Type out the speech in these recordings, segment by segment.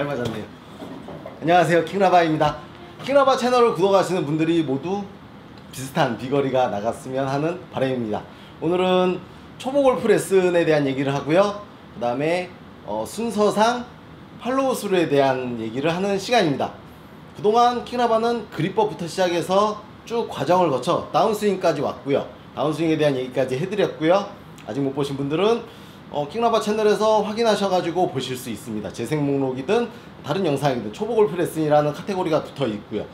잘 맞았네요. 안녕하세요, 킹라바입니다. 킹라바 채널을 구독하시는 분들이 모두 비슷한 비거리가 나갔으면 하는 바람입니다. 오늘은 초보 골프 레슨에 대한 얘기를 하고요. 그 다음에 순서상 팔로우 수에 대한 얘기를 하는 시간입니다. 그동안 킹라바는 그립법부터 시작해서 쭉 과정을 거쳐 다운스윙까지 왔고요. 다운스윙에 대한 얘기까지 해드렸고요. 아직 못 보신 분들은 킹라바 채널에서 확인하셔가지고 보실 수 있습니다. 재생 목록이든 다른 영상이든 초보 골프 레슨이라는 카테고리가 붙어 있고요.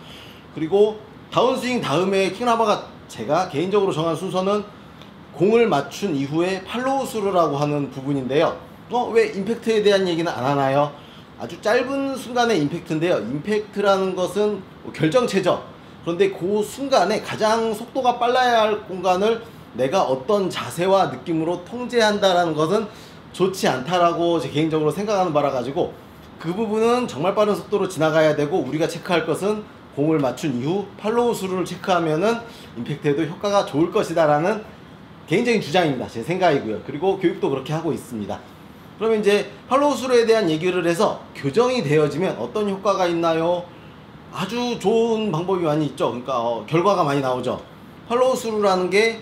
그리고 다운스윙 다음에 킹라바가 제가 개인적으로 정한 순서는 공을 맞춘 이후에 팔로우 스루라고 하는 부분인데요. 왜 임팩트에 대한 얘기는 안 하나요? 아주 짧은 순간의 임팩트인데요. 임팩트라는 것은 결정체죠. 그런데 그 순간에 가장 속도가 빨라야 할 공간을 내가 어떤 자세와 느낌으로 통제한다라는 것은 좋지 않다라고 제 개인적으로 생각하는 바라 가지고 그 부분은 정말 빠른 속도로 지나가야 되고, 우리가 체크할 것은 공을 맞춘 이후 팔로우 스루를 체크하면은 임팩트에도 효과가 좋을 것이다 라는 개인적인 주장입니다. 제 생각이고요. 그리고 교육도 그렇게 하고 있습니다. 그러면 이제 팔로우 스루에 대한 얘기를 해서 교정이 되어지면 어떤 효과가 있나요? 아주 좋은 방법이 많이 있죠. 그러니까 결과가 많이 나오죠. 팔로우 스루라는 게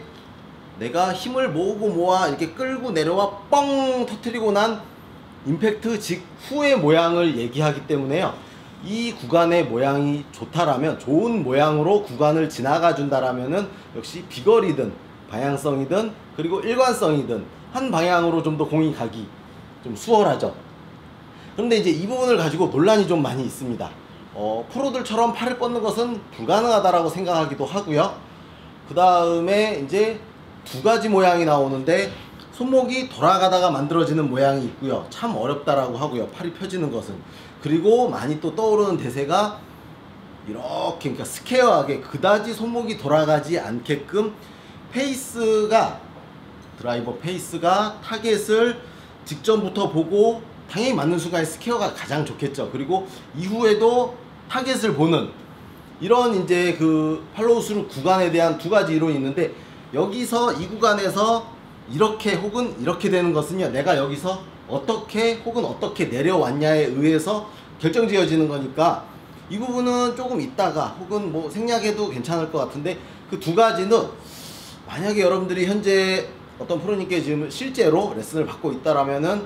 내가 힘을 모으고 모아 이렇게 끌고 내려와 뻥 터뜨리고 난 임팩트 직후의 모양을 얘기하기 때문에요. 이 구간의 모양이 좋다라면, 좋은 모양으로 구간을 지나가 준다라면은 역시 비거리든 방향성이든 그리고 일관성이든 한 방향으로 좀 더 공이 가기 좀 수월하죠. 그런데 이제 이 부분을 가지고 논란이 좀 많이 있습니다. 프로들처럼 팔을 뻗는 것은 불가능하다라고 생각하기도 하고요. 그 다음에 이제 두 가지 모양이 나오는데 손목이 돌아가다가 만들어지는 모양이 있고요. 참 어렵다라고 하고요. 팔이 펴지는 것은. 그리고 많이 또 떠오르는 대세가 이렇게, 그러니까 스퀘어하게 그다지 손목이 돌아가지 않게끔 페이스가, 드라이버 페이스가 타겟을 직전부터 보고 당연히 맞는 순간에 스퀘어가 가장 좋겠죠. 그리고 이후에도 타겟을 보는 이런 이제 그 팔로우 스루 구간에 대한 두 가지 이론이 있는데, 여기서 이 구간에서 이렇게 혹은 이렇게 되는 것은요, 내가 여기서 어떻게 혹은 어떻게 내려왔냐에 의해서 결정지어지는 거니까 이 부분은 조금 있다가 혹은 뭐 생략해도 괜찮을 것 같은데, 그 두 가지는 만약에 여러분들이 현재 어떤 프로님께 지금 실제로 레슨을 받고 있다라면은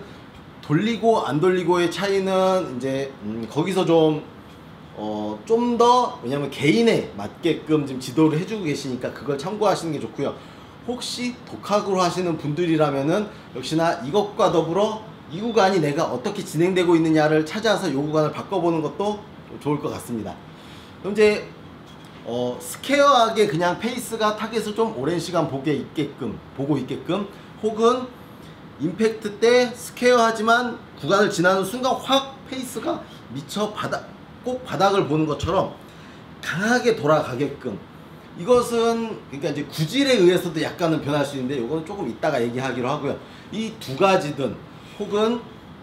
돌리고 안 돌리고의 차이는 이제 거기서 좀 더, 왜냐면 개인에 맞게끔 지금 지도를 해주고 계시니까 그걸 참고하시는 게 좋고요. 혹시 독학으로 하시는 분들이라면은 역시나 이것과 더불어 이 구간이 내가 어떻게 진행되고 있느냐를 찾아서 이 구간을 바꿔보는 것도 좋을 것 같습니다. 그럼 이제 스퀘어하게 그냥 페이스가 타겟을 좀 오랜 시간 보고 있게끔 혹은 임팩트 때 스퀘어하지만 구간을 지나는 순간 확 페이스가 미쳐 꼭 바닥을 보는 것처럼 강하게 돌아가게끔, 이것은 그러니까 이제 구질에 의해서도 약간은 변할 수 있는데 이건 조금 이따가 얘기하기로 하고요. 이 두 가지든 혹은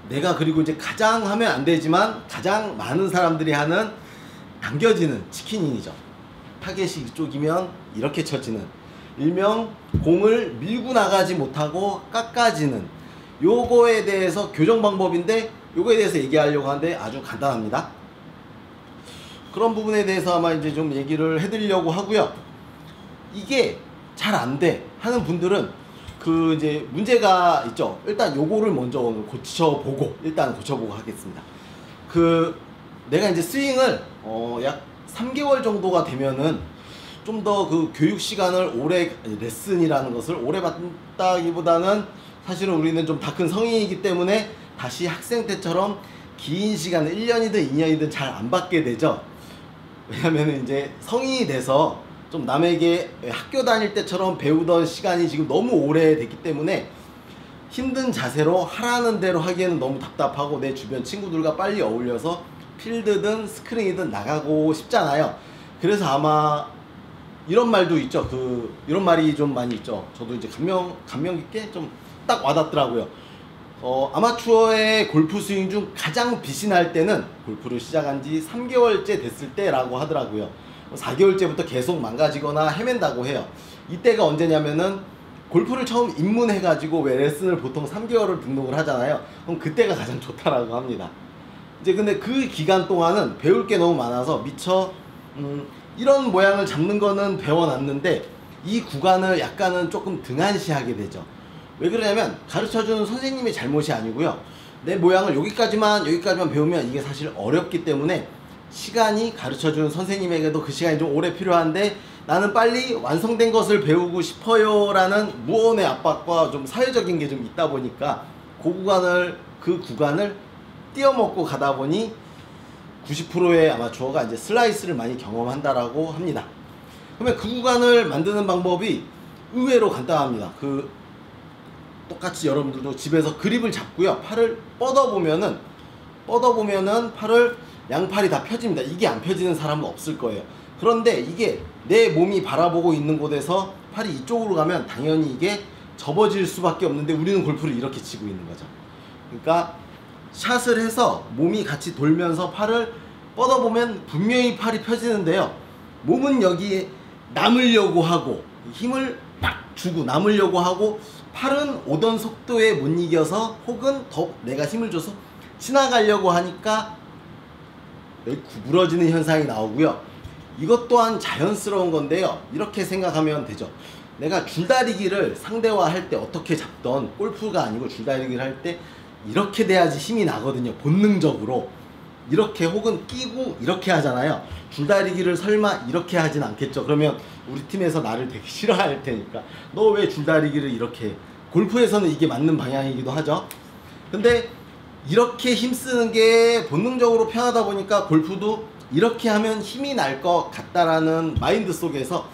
내가, 그리고 이제 가장 하면 안 되지만 가장 많은 사람들이 하는 당겨지는 치킨인이죠. 타겟이 이쪽이면 이렇게 쳐지는, 일명 공을 밀고 나가지 못하고 깎아지는 요거에 대해서 교정 방법인데, 요거에 대해서 얘기하려고 하는데 아주 간단합니다. 그런 부분에 대해서 아마 이제 좀 얘기를 해드리려고 하고요. 이게 잘 안 돼 하는 분들은 그 이제 문제가 있죠. 일단 요거를 먼저 오늘 일단 고쳐보고 하겠습니다. 내가 이제 스윙을 약 3개월 정도가 되면은 좀 더 그 교육 시간을 레슨이라는 것을 오래 받다기보다는 사실은 우리는 좀 다 큰 성인이기 때문에 다시 학생 때처럼 긴 시간을 1년이든 2년이든 잘 안 받게 되죠. 왜냐면은 이제 성인이 돼서 좀 남에게 학교 다닐 때처럼 배우던 시간이 지금 너무 오래됐기 때문에 힘든 자세로 하라는 대로 하기에는 너무 답답하고 내 주변 친구들과 빨리 어울려서 필드든 스크린이든 나가고 싶잖아요. 그래서 아마 이런 말도 있죠. 이런 말이 좀 많이 있죠. 저도 이제 감명 깊게 좀 딱 와닿더라고요. 아마추어의 골프 스윙 중 가장 빛이 날 때는 골프를 시작한 지 3개월째 됐을 때라고 하더라고요. 4개월째부터 계속 망가지거나 헤맨다고 해요. 이때가 언제냐면은 골프를 처음 입문해가지고 왜 레슨을 보통 3개월을 등록을 하잖아요. 그럼 그때가 가장 좋다라고 합니다. 이제 근데 그 기간 동안은 배울 게 너무 많아서 미처 이런 모양을 잡는 거는 배워놨는데 이 구간을 약간은 조금 등한시하게 되죠. 왜 그러냐면 가르쳐주는 선생님의 잘못이 아니고요. 내 모양을 여기까지만 배우면 이게 사실 어렵기 때문에 시간이 가르쳐주는 선생님에게도 그 시간이 좀 오래 필요한데 나는 빨리 완성된 것을 배우고 싶어요 라는 무언의 압박과 좀 사회적인 게 좀 있다 보니까 그 구간을 띄어먹고 가다 보니 90%의 아마추어가 이제 슬라이스를 많이 경험한다라고 합니다. 그러면 그 구간을 만드는 방법이 의외로 간단합니다. 똑같이 여러분들도 집에서 그립을 잡고요. 팔을 뻗어보면은 팔을 양팔이 다 펴집니다. 이게 안 펴지는 사람은 없을 거예요. 그런데 이게 내 몸이 바라보고 있는 곳에서 팔이 이쪽으로 가면 당연히 이게 접어질 수밖에 없는데 우리는 골프를 이렇게 치고 있는 거죠. 그러니까 샷을 해서 몸이 같이 돌면서 팔을 뻗어보면 분명히 팔이 펴지는데요. 몸은 여기에 남으려고 하고 힘을 딱 주고 남으려고 하고 팔은 오던 속도에 못 이겨서 혹은 더 내가 힘을 줘서 지나가려고 하니까 여기 구부러지는 현상이 나오고요. 이것 또한 자연스러운 건데요. 이렇게 생각하면 되죠. 내가 줄다리기를 상대와 할 때 어떻게 잡던 골프가 아니고 줄다리기를 할 때 이렇게 돼야지 힘이 나거든요. 본능적으로 이렇게 혹은 끼고 이렇게 하잖아요. 줄다리기를 설마 이렇게 하진 않겠죠. 그러면 우리 팀에서 나를 되게 싫어할 테니까 너 왜 줄다리기를 이렇게 해? 골프에서는 이게 맞는 방향이기도 하죠. 근데 이렇게 힘쓰는 게 본능적으로 편하다 보니까 골프도 이렇게 하면 힘이 날 것 같다라는 마인드 속에서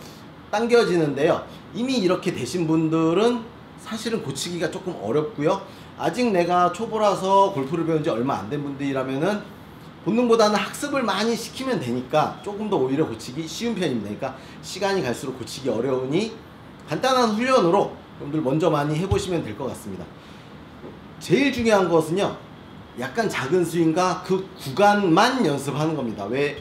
당겨지는데요. 이미 이렇게 되신 분들은 사실은 고치기가 조금 어렵고요. 아직 내가 초보라서 골프를 배운 지 얼마 안 된 분들이라면은 본능보다는 학습을 많이 시키면 되니까 조금 더 오히려 고치기 쉬운 편입니다. 그러니까 시간이 갈수록 고치기 어려우니 간단한 훈련으로 여러분들 먼저 많이 해보시면 될 것 같습니다. 제일 중요한 것은요, 약간 작은 스윙과 그 구간만 연습하는 겁니다. 왜?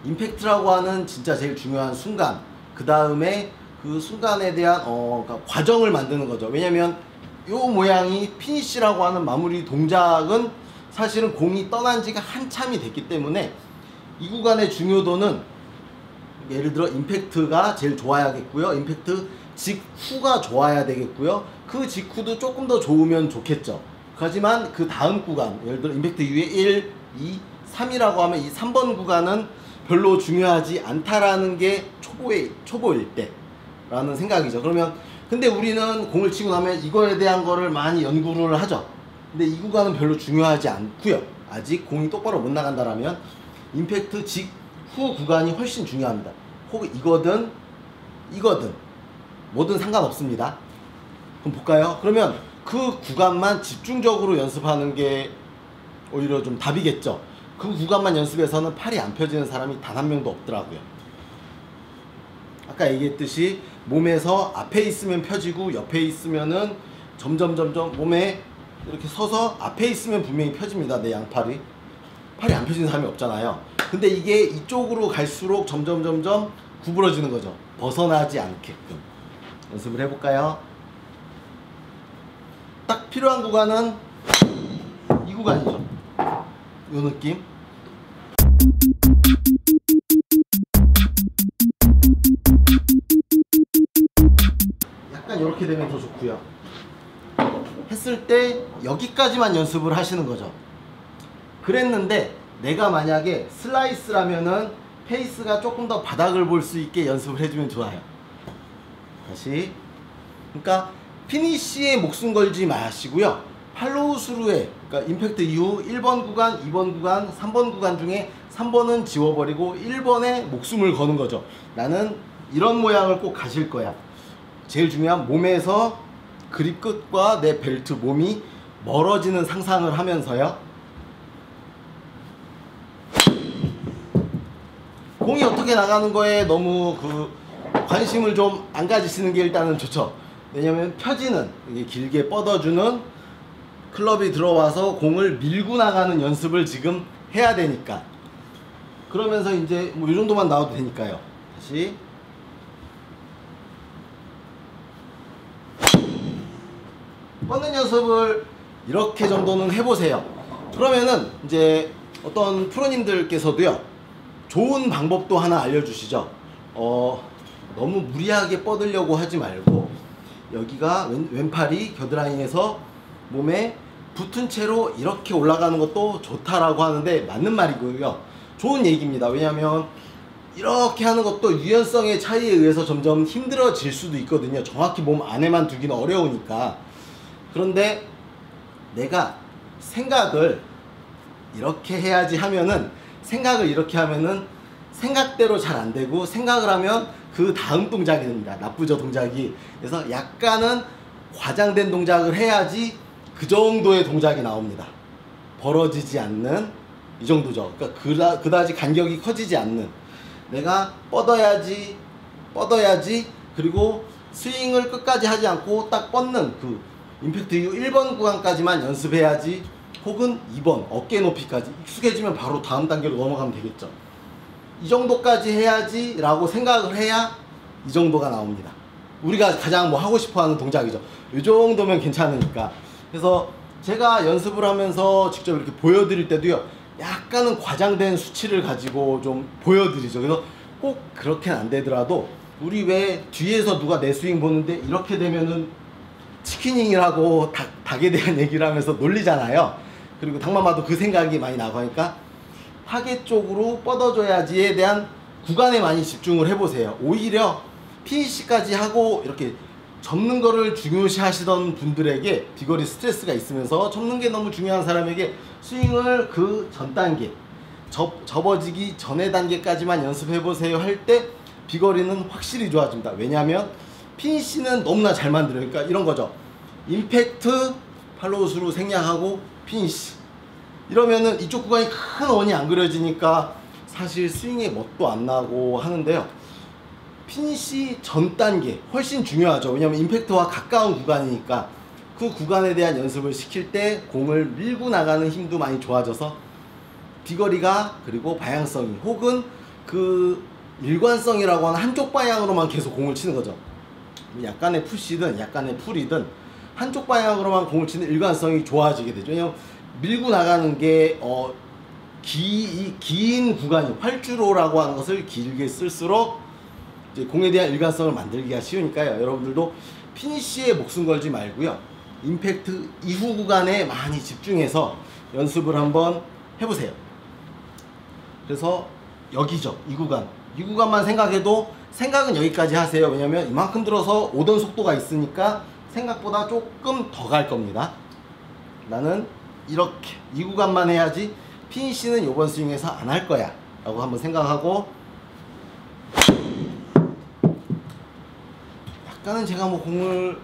임팩트라고 하는 진짜 제일 중요한 순간, 그 다음에 그 순간에 대한 그러니까 과정을 만드는 거죠. 왜냐면 요 모양이 피니쉬라고 하는 마무리 동작은 사실은 공이 떠난 지가 한참이 됐기 때문에 이 구간의 중요도는 예를 들어 임팩트가 제일 좋아야겠고요. 임팩트 직후가 좋아야 되겠고요. 그 직후도 조금 더 좋으면 좋겠죠. 하지만 그 다음 구간, 예를 들어 임팩트 이후에 1, 2, 3이라고 하면 이 3번 구간은 별로 중요하지 않다라는 게 초보일 때 라는 생각이죠. 그러면 근데 우리는 공을 치고 나면 이거에 대한 거를 많이 연구를 하죠. 근데 이 구간은 별로 중요하지 않고요. 아직 공이 똑바로 못 나간다라면 임팩트 직후 구간이 훨씬 중요합니다. 혹은 이거든 뭐든 상관없습니다. 그럼 볼까요? 그러면 그 구간만 집중적으로 연습하는 게 오히려 좀 답이겠죠. 그 구간만 연습해서는 팔이 안 펴지는 사람이 단 한 명도 없더라고요. 아까 얘기했듯이 몸에서 앞에 있으면 펴지고 옆에 있으면은 점점 몸에 이렇게 서서 앞에 있으면 분명히 펴집니다. 내 양팔이. 팔이 안 펴지는 사람이 없잖아요. 근데 이게 이쪽으로 갈수록 점점 구부러지는 거죠. 벗어나지 않게끔. 연습을 해볼까요? 딱 필요한 구간은 이 구간이죠. 요 느낌. 약간 이렇게 되면 더 좋고요. 했을 때 여기까지만 연습을 하시는 거죠. 그랬는데 내가 만약에 슬라이스라면은 페이스가 조금 더 바닥을 볼 수 있게 연습을 해주면 좋아요. 다시. 그러니까 피니쉬에 목숨 걸지 마시고요. 팔로우 스루에, 그러니까 임팩트 이후 1번 구간, 2번 구간, 3번 구간 중에 3번은 지워버리고 1번에 목숨을 거는 거죠. 나는 이런 모양을 꼭 가질 거야. 제일 중요한 몸에서 그립 끝과 내 벨트 몸이 멀어지는 상상을 하면서요. 공이 어떻게 나가는 거에 너무 관심을 좀 안 가지시는 게 일단은 좋죠. 왜냐면 펴지는, 이게 길게 뻗어주는 클럽이 들어와서 공을 밀고 나가는 연습을 지금 해야 되니까. 그러면서 이제 뭐 이 정도만 나와도 되니까요. 다시. 뻗는 연습을 이렇게 정도는 해보세요. 그러면은 이제 어떤 프로님들께서도요, 좋은 방법도 하나 알려주시죠. 너무 무리하게 뻗으려고 하지 말고 여기가 왼팔이 겨드랑이에서 몸에 붙은 채로 이렇게 올라가는 것도 좋다라고 하는데 맞는 말이고요. 좋은 얘기입니다. 왜냐하면 이렇게 하는 것도 유연성의 차이에 의해서 점점 힘들어질 수도 있거든요. 정확히 몸 안에만 두기는 어려우니까. 그런데 내가 생각을 이렇게 해야지 하면은, 생각을 이렇게 하면은 생각대로 잘 안 되고, 생각을 하면 그 다음 동작이 됩니다. 나쁘죠, 동작이. 그래서 약간은 과장된 동작을 해야지 그 정도의 동작이 나옵니다. 벌어지지 않는 이 정도죠. 그러니까 그다지 간격이 커지지 않는, 내가 뻗어야지 그리고 스윙을 끝까지 하지 않고 딱 뻗는 그 임팩트 이후 1번 구간까지만 연습해야지, 혹은 2번 어깨 높이까지 익숙해지면 바로 다음 단계로 넘어가면 되겠죠. 이 정도까지 해야지 라고 생각을 해야 이 정도가 나옵니다. 우리가 가장 뭐 하고 싶어 하는 동작이죠. 이 정도면 괜찮으니까. 그래서 제가 연습을 하면서 직접 이렇게 보여드릴 때도요, 약간은 과장된 수치를 가지고 좀 보여드리죠. 그래서 꼭 그렇게는 안 되더라도, 우리 왜 뒤에서 누가 내 스윙 보는데 이렇게 되면은 치킨잉이라고 닭에 대한 얘기를 하면서 놀리잖아요. 그리고 닭만 봐도 그 생각이 많이 나고 하니까 타겟 쪽으로 뻗어줘야지에 대한 구간에 많이 집중을 해보세요. 오히려 피니시까지 하고 이렇게 접는 거를 중요시 하시던 분들에게 비거리 스트레스가 있으면서 접는 게 너무 중요한 사람에게 스윙을 그 전 단계, 접어지기 전의 단계까지만 연습해보세요 할 때 비거리는 확실히 좋아집니다. 왜냐하면 피니시는 너무나 잘 만들어요. 그러니까 이런 거죠. 임팩트, 팔로우스루 생략하고 피니시. 이러면은 이쪽 구간이 큰 원이 안 그려지니까 사실 스윙에 멋도 안 나고 하는데요. 피니시 전 단계 훨씬 중요하죠. 왜냐면 임팩트와 가까운 구간이니까 그 구간에 대한 연습을 시킬 때 공을 밀고 나가는 힘도 많이 좋아져서 비거리가, 그리고 방향성이, 혹은 그 일관성이라고 하는 한쪽 방향으로만 계속 공을 치는 거죠. 약간의 푸시든 약간의 풀이든 한쪽 방향으로만 공을 치는 일관성이 좋아지게 되죠. 왜냐면 밀고 나가는 게 긴 구간이, 활주로라고 하는 것을 길게 쓸수록 이제 공에 대한 일관성을 만들기가 쉬우니까요. 여러분들도 피니시에 목숨 걸지 말고요, 임팩트 이후 구간에 많이 집중해서 연습을 한번 해보세요. 그래서 여기죠, 이 구간만 생각해도, 생각은 여기까지 하세요. 왜냐면 이만큼 들어서 오던 속도가 있으니까 생각보다 조금 더 갈 겁니다. 나는 이렇게 이 구간만 해야지 피니시는 이번 스윙에서 안 할 거야 라고 한번 생각하고, 약간은 제가 뭐 공을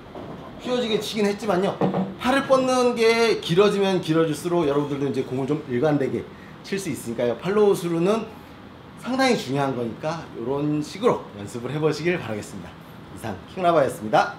휘어지게 치긴 했지만요, 팔을 뻗는 게 길어지면 길어질수록 여러분들도 이제 공을 좀 일관되게 칠 수 있으니까요. 팔로우 스루는 상당히 중요한 거니까 이런 식으로 연습을 해보시길 바라겠습니다. 이상 킹라바였습니다.